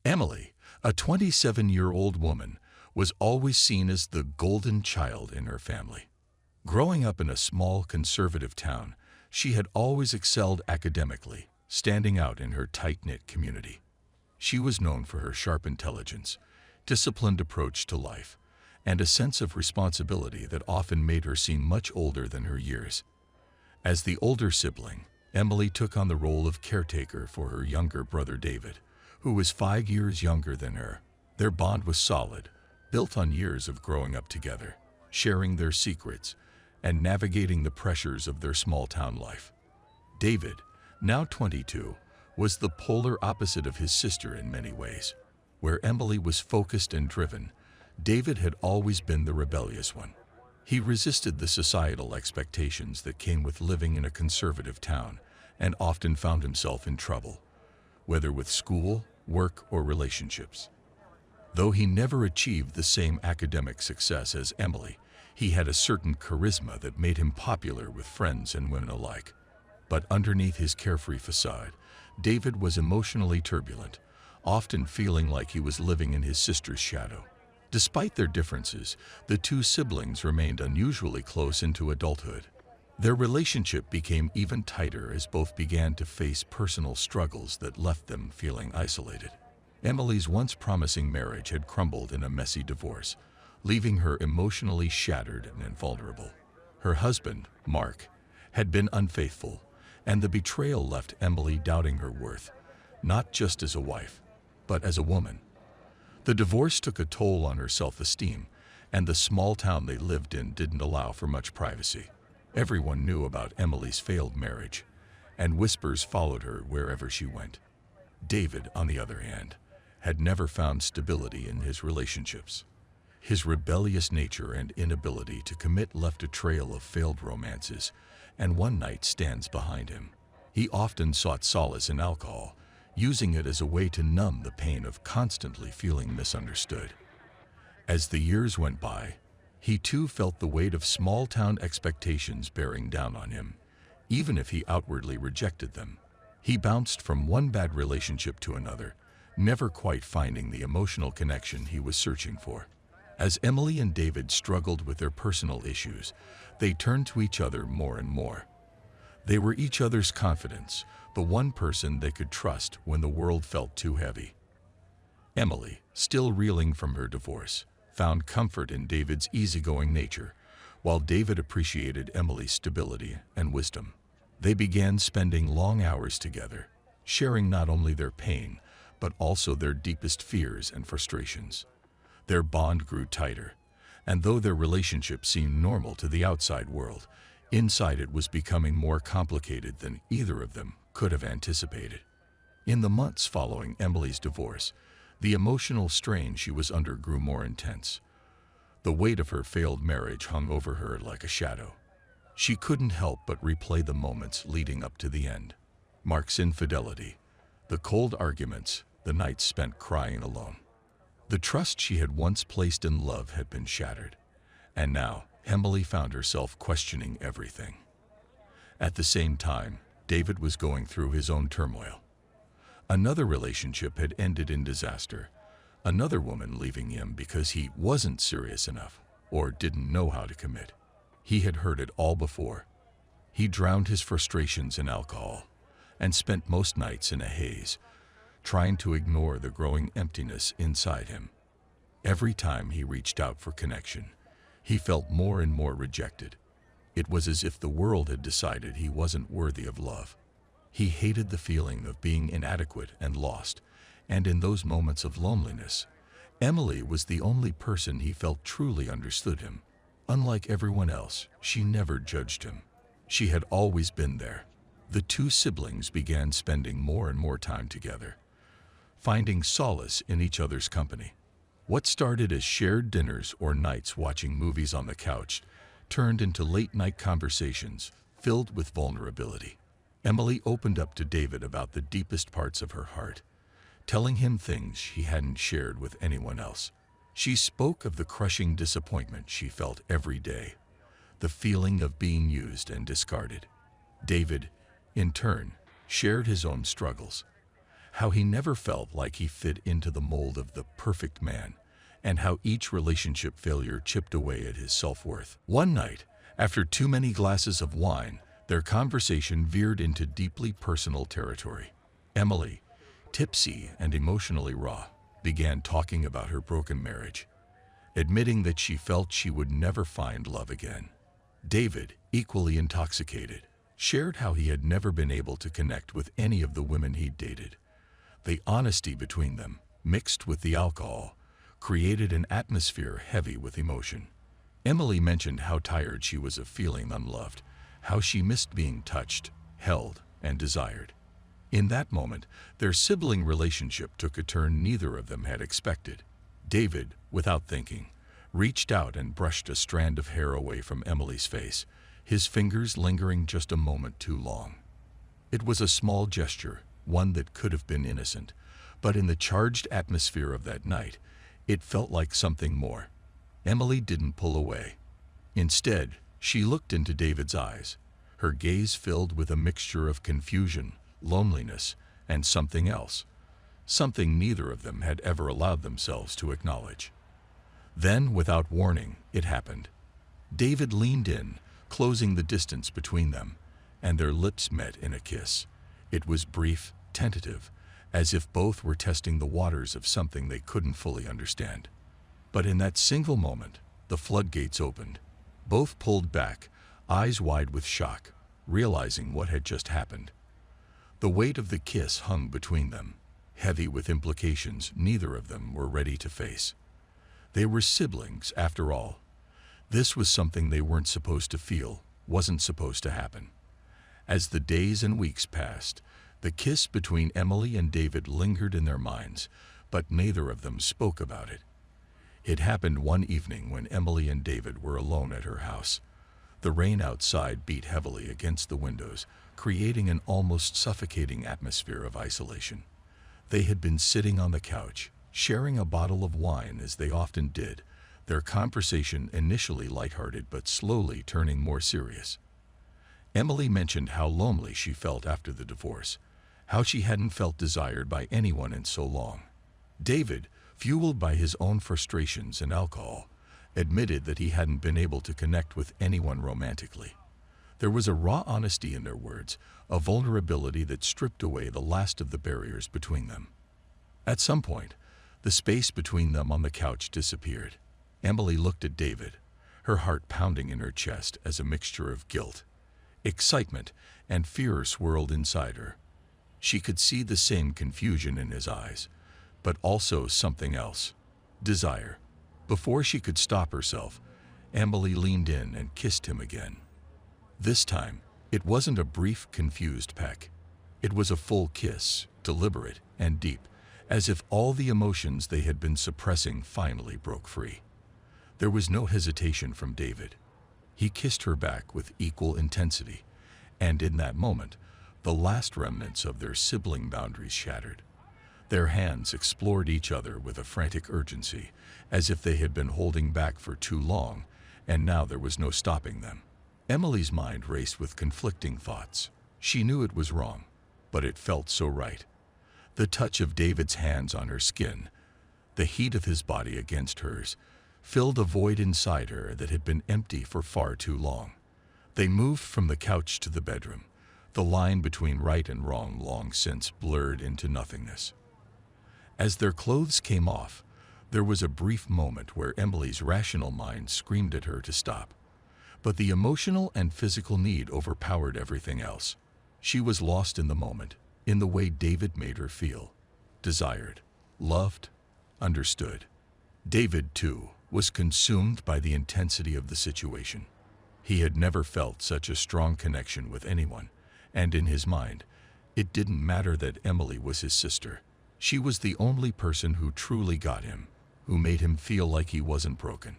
Emily, a 27-year-old woman, was always seen as the golden child in her family. Growing up in a small conservative town, she had always excelled academically, standing out in her tight-knit community. She was known for her sharp intelligence, disciplined approach to life, and a sense of responsibility that often made her seem much older than her years. As the older sibling, Emily took on the role of caretaker for her younger brother David, who was 5 years younger than her. Their bond was solid, built on years of growing up together, sharing their secrets, and navigating the pressures of their small-town life. David, now 22, was the polar opposite of his sister in many ways. Where Emily was focused and driven, David had always been the rebellious one. He resisted the societal expectations that came with living in a conservative town and often found himself in trouble, whether with school, work, or relationships. Though he never achieved the same academic success as Emily, he had a certain charisma that made him popular with friends and women alike. But underneath his carefree facade, David was emotionally turbulent, often feeling like he was living in his sister's shadow. Despite their differences, the two siblings remained unusually close into adulthood. Their relationship became even tighter as both began to face personal struggles that left them feeling isolated. Emily's once promising marriage had crumbled in a messy divorce, leaving her emotionally shattered and vulnerable. Her husband, Mark, had been unfaithful, and the betrayal left Emily doubting her worth, not just as a wife, but as a woman. The divorce took a toll on her self-esteem, and the small town they lived in didn't allow for much privacy. Everyone knew about Emily's failed marriage, and whispers followed her wherever she went. David, on the other hand, had never found stability in his relationships. His rebellious nature and inability to commit left a trail of failed romances and one-night stands behind him. He often sought solace in alcohol, using it as a way to numb the pain of constantly feeling misunderstood. As the years went by, he too felt the weight of small-town expectations bearing down on him, even if he outwardly rejected them. He bounced from one bad relationship to another, never quite finding the emotional connection he was searching for. As Emily and David struggled with their personal issues, they turned to each other more and more. They were each other's confidants, the one person they could trust when the world felt too heavy. Emily, still reeling from her divorce, found comfort in David's easygoing nature, while David appreciated Emily's stability and wisdom. They began spending long hours together, sharing not only their pain, but also their deepest fears and frustrations. Their bond grew tighter, and though their relationship seemed normal to the outside world, inside it was becoming more complicated than either of them could have anticipated. In the months following Emily's divorce, the emotional strain she was under grew more intense. The weight of her failed marriage hung over her like a shadow. She couldn't help but replay the moments leading up to the end. Mark's infidelity, the cold arguments, the nights spent crying alone. The trust she had once placed in love had been shattered, and now Emily found herself questioning everything. At the same time, David was going through his own turmoil. Another relationship had ended in disaster, another woman leaving him because he wasn't serious enough or didn't know how to commit. He had heard it all before. He drowned his frustrations in alcohol and spent most nights in a haze, trying to ignore the growing emptiness inside him. Every time he reached out for connection, he felt more and more rejected. It was as if the world had decided he wasn't worthy of love. He hated the feeling of being inadequate and lost, and in those moments of loneliness, Emily was the only person he felt truly understood him. Unlike everyone else, she never judged him. She had always been there. The two siblings began spending more and more time together, finding solace in each other's company. What started as shared dinners or nights watching movies on the couch turned into late-night conversations filled with vulnerability. Emily opened up to David about the deepest parts of her heart, telling him things she hadn't shared with anyone else. She spoke of the crushing disappointment she felt every day, the feeling of being used and discarded. David, in turn, shared his own struggles, how he never felt like he fit into the mold of the perfect man, and how each relationship failure chipped away at his self-worth. One night, after too many glasses of wine, their conversation veered into deeply personal territory. Emily, tipsy and emotionally raw, began talking about her broken marriage, admitting that she felt she would never find love again. David, equally intoxicated, shared how he had never been able to connect with any of the women he'd dated. The honesty between them, mixed with the alcohol, created an atmosphere heavy with emotion. Emily mentioned how tired she was of feeling unloved, how she missed being touched, held, and desired. In that moment, their sibling relationship took a turn neither of them had expected. David, without thinking, reached out and brushed a strand of hair away from Emily's face, his fingers lingering just a moment too long. It was a small gesture, one that could have been innocent, but in the charged atmosphere of that night, it felt like something more. Emily didn't pull away. Instead, she looked into David's eyes, her gaze filled with a mixture of confusion, loneliness, and something else, something neither of them had ever allowed themselves to acknowledge. Then, without warning, it happened. David leaned in, closing the distance between them, and their lips met in a kiss. It was brief, tentative, as if both were testing the waters of something they couldn't fully understand. But in that single moment, the floodgates opened. Both pulled back, eyes wide with shock, realizing what had just happened. The weight of the kiss hung between them, heavy with implications neither of them were ready to face. They were siblings, after all. This was something they weren't supposed to feel, wasn't supposed to happen. As the days and weeks passed, the kiss between Emily and David lingered in their minds, but neither of them spoke about it. It happened one evening when Emily and David were alone at her house. The rain outside beat heavily against the windows, creating an almost suffocating atmosphere of isolation. They had been sitting on the couch, sharing a bottle of wine as they often did, their conversation initially lighthearted but slowly turning more serious. Emily mentioned how lonely she felt after the divorce, how she hadn't felt desired by anyone in so long. David, fueled by his own frustrations and alcohol, admitted that he hadn't been able to connect with anyone romantically. There was a raw honesty in their words, a vulnerability that stripped away the last of the barriers between them. At some point, the space between them on the couch disappeared. Emily looked at David, her heart pounding in her chest as a mixture of guilt, excitement, and fear swirled inside her. She could see the same confusion in his eyes, but also something else, desire. Before she could stop herself, Emily leaned in and kissed him again. This time, it wasn't a brief, confused peck. It was a full kiss, deliberate and deep, as if all the emotions they had been suppressing finally broke free. There was no hesitation from David. He kissed her back with equal intensity, and in that moment, the last remnants of their sibling boundaries shattered. Their hands explored each other with a frantic urgency, as if they had been holding back for too long, and now there was no stopping them. Emily's mind raced with conflicting thoughts. She knew it was wrong, but it felt so right. The touch of David's hands on her skin, the heat of his body against hers, filled a void inside her that had been empty for far too long. They moved from the couch to the bedroom, the line between right and wrong long since blurred into nothingness. As their clothes came off, there was a brief moment where Emily's rational mind screamed at her to stop. But the emotional and physical need overpowered everything else. She was lost in the moment, in the way David made her feel. Desired, loved, understood. David, too, was consumed by the intensity of the situation. He had never felt such a strong connection with anyone, and in his mind, it didn't matter that Emily was his sister. She was the only person who truly got him, who made him feel like he wasn't broken.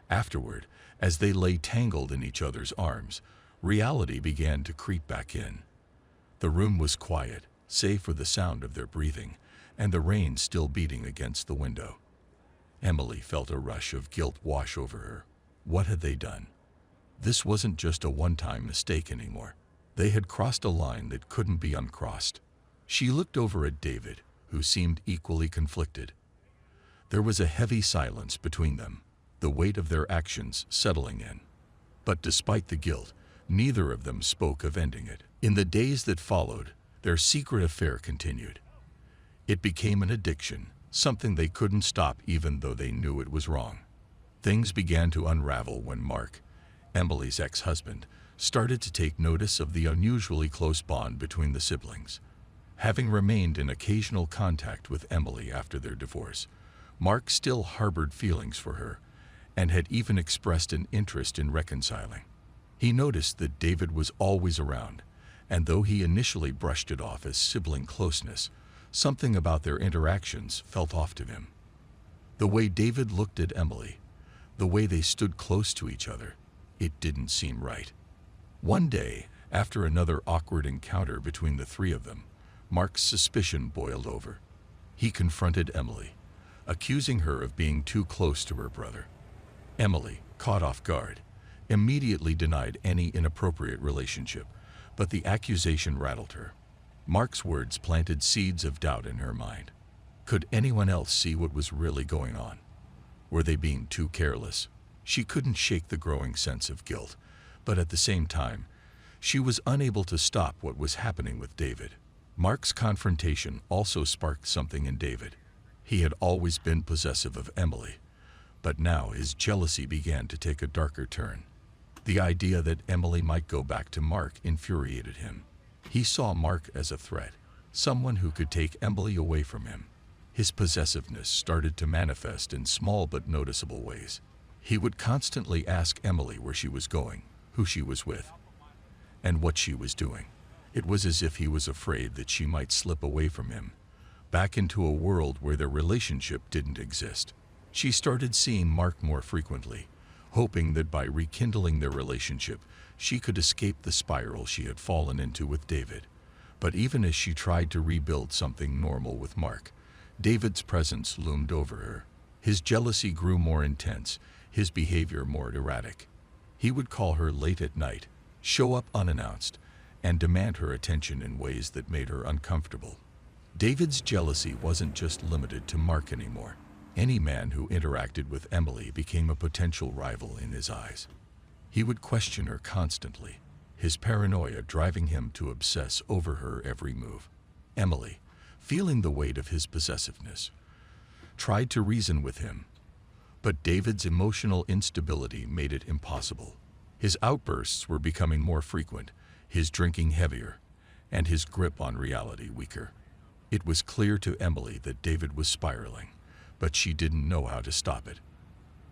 Afterward, as they lay tangled in each other's arms, reality began to creep back in. The room was quiet, save for the sound of their breathing, and the rain still beating against the window. Emily felt a rush of guilt wash over her. What had they done? This wasn't just a one-time mistake anymore. They had crossed a line that couldn't be uncrossed. She looked over at David, who seemed equally conflicted. There was a heavy silence between them, the weight of their actions settling in. But despite the guilt, neither of them spoke of ending it. In the days that followed, their secret affair continued. It became an addiction, something they couldn't stop even though they knew it was wrong. Things began to unravel when Mark, Emily's ex-husband, started to take notice of the unusually close bond between the siblings. Having remained in occasional contact with Emily after their divorce, Mark still harbored feelings for her and had even expressed an interest in reconciling. He noticed that David was always around, and though he initially brushed it off as sibling closeness, something about their interactions felt off to him. The way David looked at Emily, the way they stood close to each other, it didn't seem right. One day, after another awkward encounter between the three of them, Mark's suspicion boiled over. He confronted Emily, accusing her of being too close to her brother. Emily, caught off guard, immediately denied any inappropriate relationship, but the accusation rattled her. Mark's words planted seeds of doubt in her mind. Could anyone else see what was really going on? Were they being too careless? She couldn't shake the growing sense of guilt, but at the same time, she was unable to stop what was happening with David. Mark's confrontation also sparked something in David. He had always been possessive of Emily, but now his jealousy began to take a darker turn. The idea that Emily might go back to Mark infuriated him. He saw Mark as a threat, someone who could take Emily away from him. His possessiveness started to manifest in small but noticeable ways. He would constantly ask Emily where she was going, who she was with, and what she was doing. It was as if he was afraid that she might slip away from him, back into a world where their relationship didn't exist. She started seeing Mark more frequently, hoping that by rekindling their relationship, she could escape the spiral she had fallen into with David. But even as she tried to rebuild something normal with Mark, David's presence loomed over her. His jealousy grew more intense, his behavior more erratic. He would call her late at night, show up unannounced, and demand her attention in ways that made her uncomfortable. David's jealousy wasn't just limited to Mark anymore. Any man who interacted with Emily became a potential rival in his eyes. He would question her constantly, his paranoia driving him to obsess over her every move. Emily, feeling the weight of his possessiveness, tried to reason with him, but David's emotional instability made it impossible. His outbursts were becoming more frequent, his drinking heavier, and his grip on reality weaker. It was clear to Emily that David was spiraling, but she didn't know how to stop it.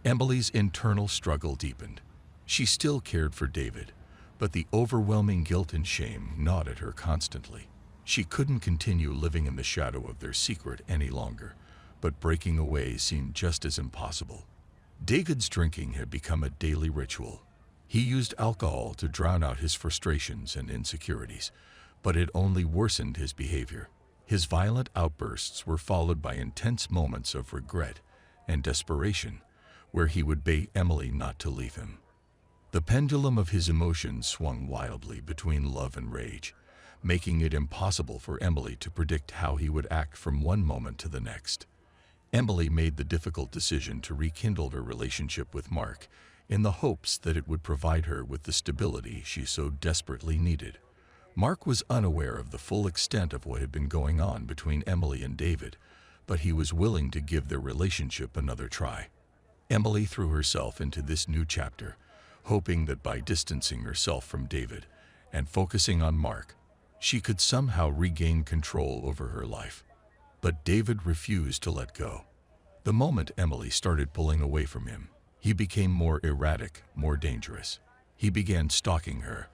Emily's internal struggle deepened. She still cared for David, but the overwhelming guilt and shame gnawed at her constantly. She couldn't continue living in the shadow of their secret any longer, but breaking away seemed just as impossible. David's drinking had become a daily ritual. He used alcohol to drown out his frustrations and insecurities, but it only worsened his behavior. His violent outbursts were followed by intense moments of regret and desperation, where he would beg Emily not to leave him. The pendulum of his emotions swung wildly between love and rage, making it impossible for Emily to predict how he would act from one moment to the next. Emily made the difficult decision to rekindle her relationship with Mark in the hopes that it would provide her with the stability she so desperately needed. Mark was unaware of the full extent of what had been going on between Emily and David, but he was willing to give their relationship another try. Emily threw herself into this new chapter, hoping that by distancing herself from David and focusing on Mark, she could somehow regain control over her life. But David refused to let go. The moment Emily started pulling away from him, he became more erratic, more dangerous. He began stalking her,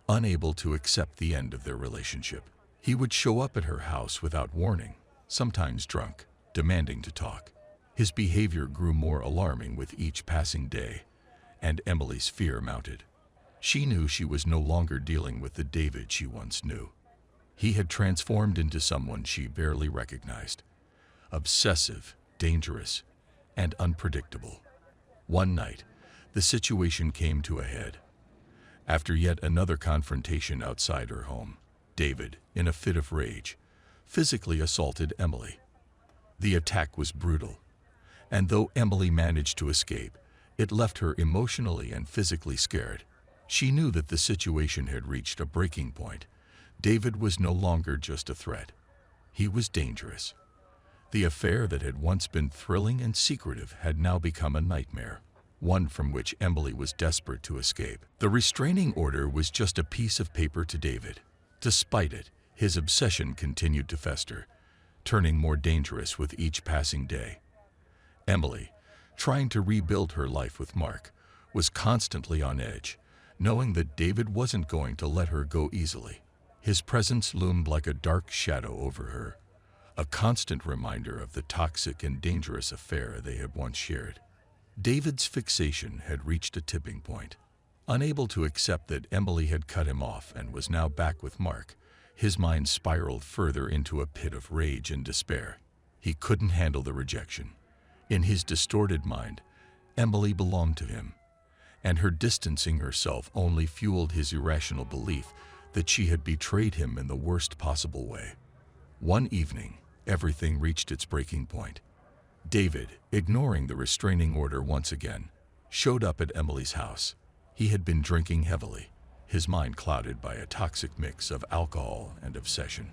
unable to accept the end of their relationship. He would show up at her house without warning, sometimes drunk, demanding to talk. His behavior grew more alarming with each passing day, and Emily's fear mounted. She knew she was no longer dealing with the David she once knew. He had transformed into someone she barely recognized, obsessive, dangerous, and unpredictable. One night, the situation came to a head. After yet another confrontation outside her home, David, in a fit of rage, physically assaulted Emily. The attack was brutal, and though Emily managed to escape, it left her emotionally and physically scared. She knew that the situation had reached a breaking point. David was no longer just a threat. He was dangerous. The affair that had once been thrilling and secretive had now become a nightmare, one from which Emily was desperate to escape. The restraining order was just a piece of paper to David. Despite it, his obsession continued to fester, turning more dangerous with each passing day. Emily, trying to rebuild her life with Mark, was constantly on edge, knowing that David wasn't going to let her go easily. His presence loomed like a dark shadow over her, a constant reminder of the toxic and dangerous affair they had once shared. David's fixation had reached a tipping point. Unable to accept that Emily had cut him off and was now back with Mark, his mind spiraled further into a pit of rage and despair. He couldn't handle the rejection. In his distorted mind, Emily belonged to him, and her distancing herself only fueled his irrational belief that she had betrayed him in the worst possible way. One evening, everything reached its breaking point. David, ignoring the restraining order once again, showed up at Emily's house. He had been drinking heavily, his mind clouded by a toxic mix of alcohol and obsession.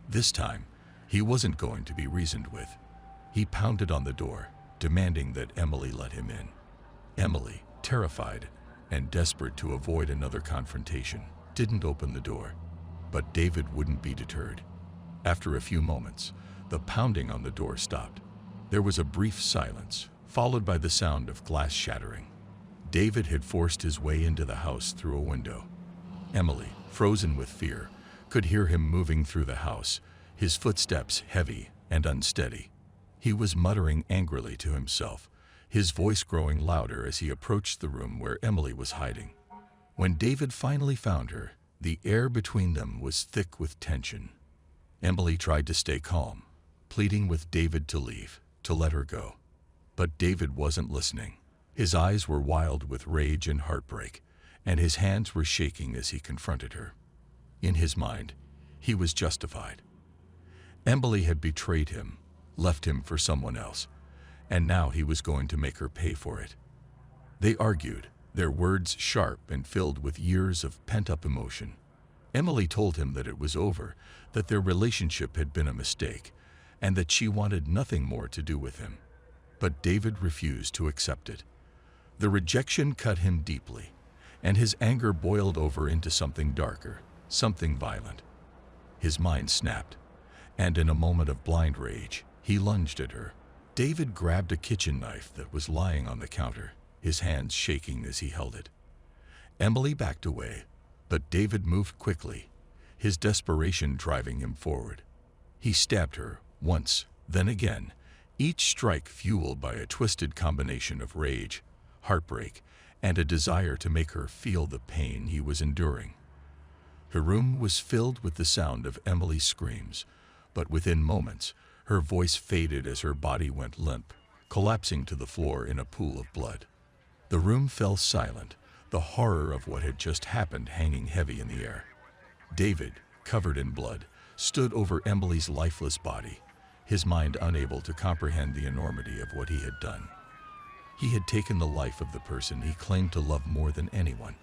This time, he wasn't going to be reasoned with. He pounded on the door, demanding that Emily let him in. Emily, terrified and desperate to avoid another confrontation, didn't open the door, but David wouldn't be deterred. After a few moments, the pounding on the door stopped. There was a brief silence, followed by the sound of glass shattering. David had forced his way into the house through a window. Emily, frozen with fear, could hear him moving through the house, his footsteps heavy and unsteady. He was muttering angrily to himself, his voice growing louder as he approached the room where Emily was hiding. When David finally found her, the air between them was thick with tension. Emily tried to stay calm, pleading with David to leave, to let her go. But David wasn't listening. His eyes were wild with rage and heartbreak, and his hands were shaking as he confronted her. In his mind, he was justified. Emily had betrayed him, left him for someone else, and now he was going to make her pay for it. They argued, their words sharp and filled with years of pent-up emotion. Emily told him that it was over, that their relationship had been a mistake, and that she wanted nothing more to do with him. But David refused to accept it. The rejection cut him deeply, and his anger boiled over into something darker, something violent. His mind snapped, and in a moment of blind rage, he lunged at her. David grabbed a kitchen knife that was lying on the counter, his hands shaking as he held it. Emily backed away, but David moved quickly, his desperation driving him forward. He stabbed her once, then again, each strike fueled by a twisted combination of rage, heartbreak, and a desire to make her feel the pain he was enduring. Her room was filled with the sound of Emily's screams, but within moments, her voice faded as her body went limp, collapsing to the floor in a pool of blood. The room fell silent, the horror of what had just happened hanging heavy in the air. David, covered in blood, stood over Emily's lifeless body, his mind unable to comprehend the enormity of what he had done. He had taken the life of the person he claimed to love more than anyone,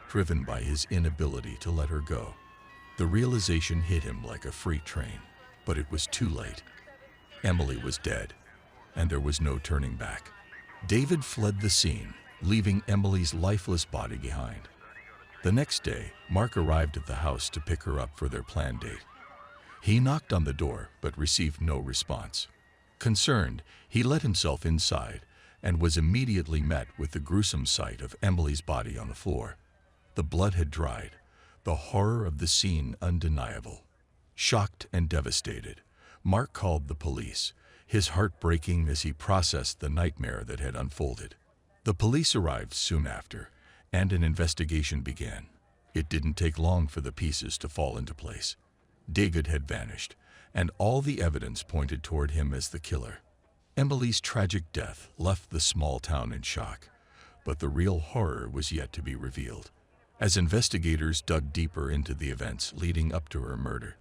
driven by his inability to let her go. The realization hit him like a freight train, but it was too late. Emily was dead, and there was no turning back. David fled the scene, leaving Emily's lifeless body behind. The next day, Mark arrived at the house to pick her up for their planned date. He knocked on the door, but received no response. Concerned, he let himself inside and was immediately met with the gruesome sight of Emily's body on the floor. The blood had dried, the horror of the scene undeniable. Shocked and devastated, Mark called the police, his heart breaking as he processed the nightmare that had unfolded. The police arrived soon after, and an investigation began. It didn't take long for the pieces to fall into place. David had vanished, and all the evidence pointed toward him as the killer. Emily's tragic death left the small town in shock, but the real horror was yet to be revealed. As investigators dug deeper into the events leading up to her murder,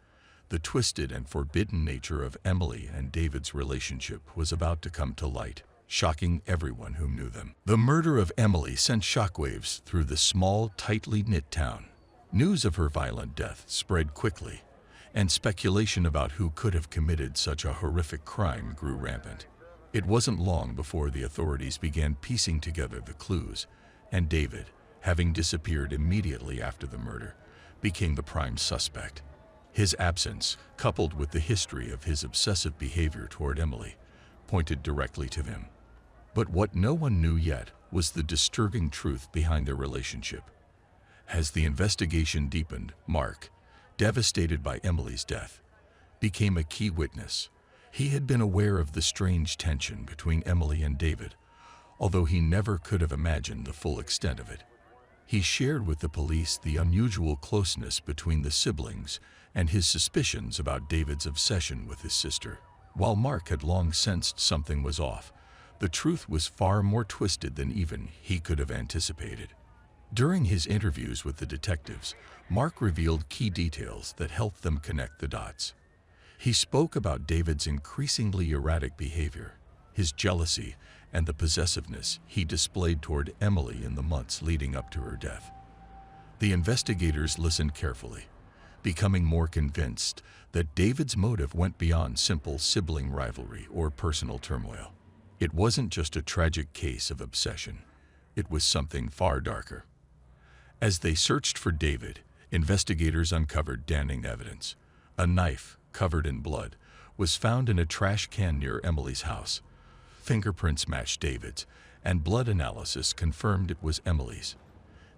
The twisted and forbidden nature of Emily and David's relationship was about to come to light, shocking everyone who knew them. The murder of Emily sent shockwaves through the small, tightly knit town. News of her violent death spread quickly, and speculation about who could have committed such a horrific crime grew rampant. It wasn't long before the authorities began piecing together the clues, and David, having disappeared immediately after the murder, became the prime suspect. His absence, coupled with the history of his obsessive behavior toward Emily, pointed directly to him. But what no one knew yet was the disturbing truth behind their relationship. As the investigation deepened, Mark, devastated by Emily's death, became a key witness. He had been aware of the strange tension between Emily and David, although he never could have imagined the full extent of it. He shared with the police the unusual closeness between the siblings and his suspicions about David's obsession with his sister. While Mark had long sensed something was off, the truth was far more twisted than even he could have anticipated. During his interviews with the detectives, Mark revealed key details that helped them connect the dots. He spoke about David's increasingly erratic behavior, his jealousy, and the possessiveness he displayed toward Emily in the months leading up to her death. The investigators listened carefully, becoming more convinced that David's motive went beyond simple sibling rivalry or personal turmoil. It wasn't just a tragic case of obsession. It was something far darker. As they searched for David, investigators uncovered damning evidence. A knife, covered in blood, was found in a trash can near Emily's house. Fingerprints matched David's, and blood analysis confirmed it was Emily's.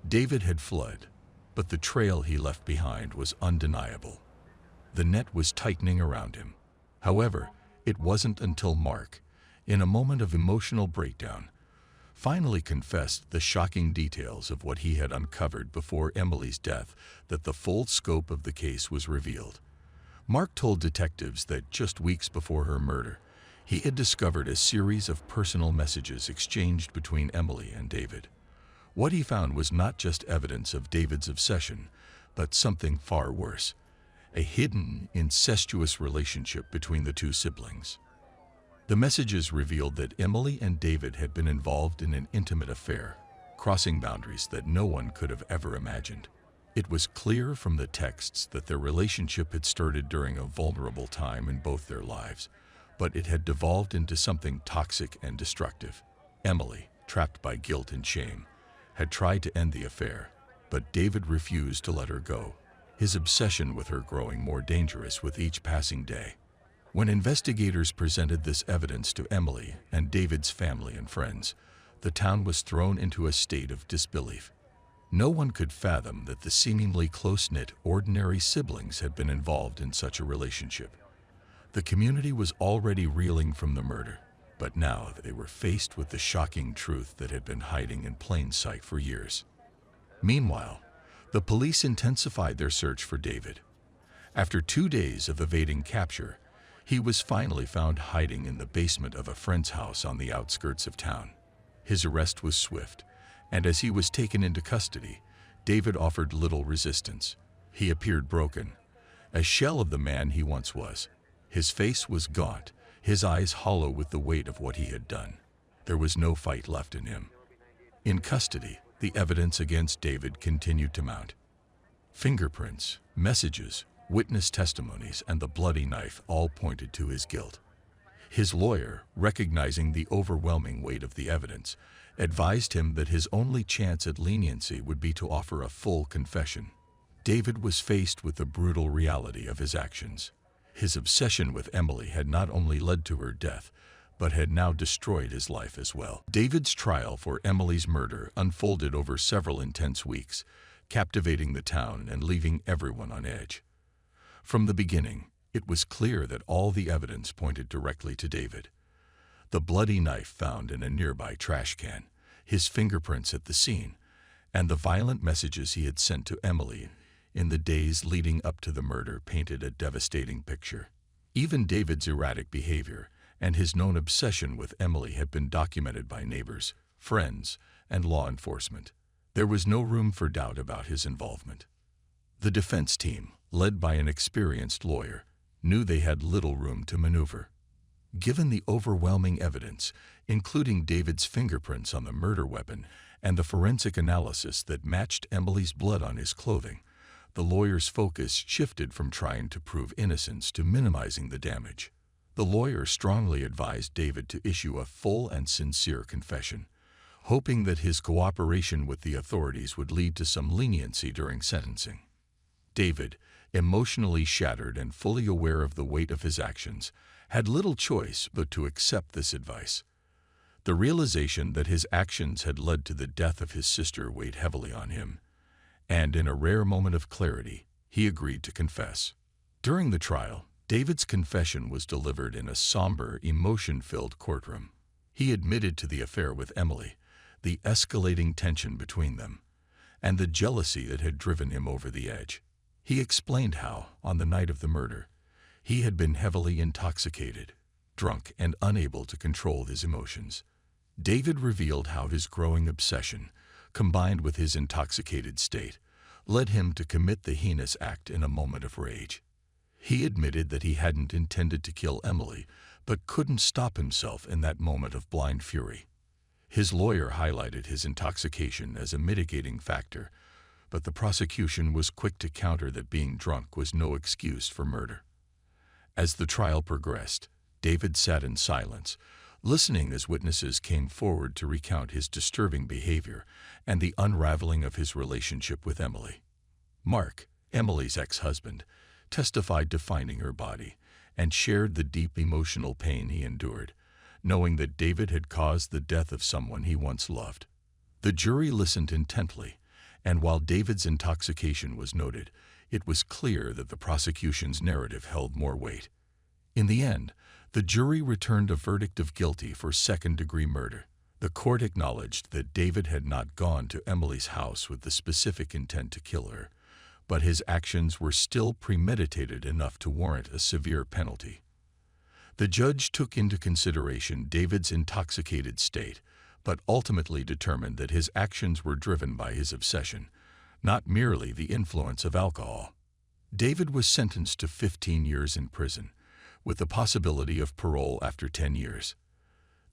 David had fled, but the trail he left behind was undeniable. The net was tightening around him. However, it wasn't until Mark, in a moment of emotional breakdown, finally confessed the shocking details of what he had uncovered before Emily's death that the full scope of the case was revealed. Mark told detectives that just weeks before her murder, he had discovered a series of personal messages exchanged between Emily and David. What he found was not just evidence of David's obsession, but something far worse, a hidden, incestuous relationship between the two siblings. The messages revealed that Emily and David had been involved in an intimate affair, crossing boundaries that no one could have ever imagined. It was clear from the texts that their relationship had started during a vulnerable time in both their lives, but it had devolved into something toxic and destructive. Emily, trapped by guilt and shame, had tried to end the affair, but David refused to let her go, his obsession with her growing more dangerous with each passing day. When investigators presented this evidence to Emily and David's family and friends, the town was thrown into a state of disbelief. No one could fathom that the seemingly close-knit, ordinary siblings had been involved in such a relationship. The community was already reeling from the murder, but now they were faced with the shocking truth that had been hiding in plain sight for years. Meanwhile, the police intensified their search for David. After 2 days of evading capture, he was finally found hiding in the basement of a friend's house on the outskirts of town. His arrest was swift, and as he was taken into custody, David offered little resistance. He appeared broken, a shell of the man he once was. His face was gaunt, his eyes hollow with the weight of what he had done. There was no fight left in him. In custody, the evidence against David continued to mount. Fingerprints, messages, witness testimonies, and the bloody knife all pointed to his guilt. His lawyer, recognizing the overwhelming weight of the evidence, advised him that his only chance at leniency would be to offer a full confession. David was faced with the brutal reality of his actions. His obsession with Emily had not only led to her death, but had now destroyed his life as well. David's trial for Emily's murder unfolded over several intense weeks, captivating the town and leaving everyone on edge. From the beginning, it was clear that all the evidence pointed directly to David. The bloody knife found in a nearby trash can, his fingerprints at the scene, and the violent messages he had sent to Emily in the days leading up to the murder painted a devastating picture. Even David's erratic behavior and his known obsession with Emily had been documented by neighbors, friends, and law enforcement. There was no room for doubt about his involvement. The defense team, led by an experienced lawyer, knew they had little room to maneuver. Given the overwhelming evidence, including David's fingerprints on the murder weapon and the forensic analysis that matched Emily's blood on his clothing, the lawyer's focus shifted from trying to prove innocence to minimizing the damage. The lawyer strongly advised David to issue a full and sincere confession, hoping that his cooperation with the authorities would lead to some leniency during sentencing. David, emotionally shattered and fully aware of the weight of his actions, had little choice but to accept this advice. The realization that his actions had led to the death of his sister weighed heavily on him, and in a rare moment of clarity, he agreed to confess. During the trial, David's confession was delivered in a somber, emotion-filled courtroom. He admitted to the affair with Emily, the escalating tension between them, and the jealousy that had driven him over the edge. He explained how, on the night of the murder, he had been heavily intoxicated, drunk, and unable to control his emotions. David revealed how his growing obsession, combined with his intoxicated state, led him to commit the heinous act in a moment of rage. He admitted that he hadn't intended to kill Emily, but couldn't stop himself in that moment of blind fury. His lawyer highlighted his intoxication as a mitigating factor, but the prosecution was quick to counter that being drunk was no excuse for murder. As the trial progressed, David sat in silence, listening as witnesses came forward to recount his disturbing behavior and the unraveling of his relationship with Emily. Mark, Emily's ex-husband, testified to finding her body and shared the deep emotional pain he endured, knowing that David had caused the death of someone he once loved. The jury listened intently, and while David's intoxication was noted, it was clear that the prosecution's narrative held more weight. In the end, the jury returned a verdict of guilty for second-degree murder. The court acknowledged that David had not gone to Emily's house with the specific intent to kill her, but his actions were still premeditated enough to warrant a severe penalty. The judge took into consideration David's intoxicated state, but ultimately determined that his actions were driven by his obsession, not merely the influence of alcohol. David was sentenced to 15 years in prison, with the possibility of parole after 10 years.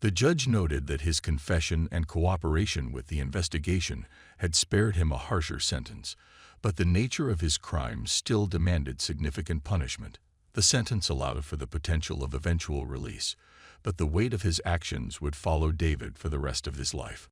The judge noted that his confession and cooperation with the investigation had spared him a harsher sentence, but the nature of his crimes still demanded significant punishment. The sentence allowed for the potential of eventual release, but the weight of his actions would follow David for the rest of his life.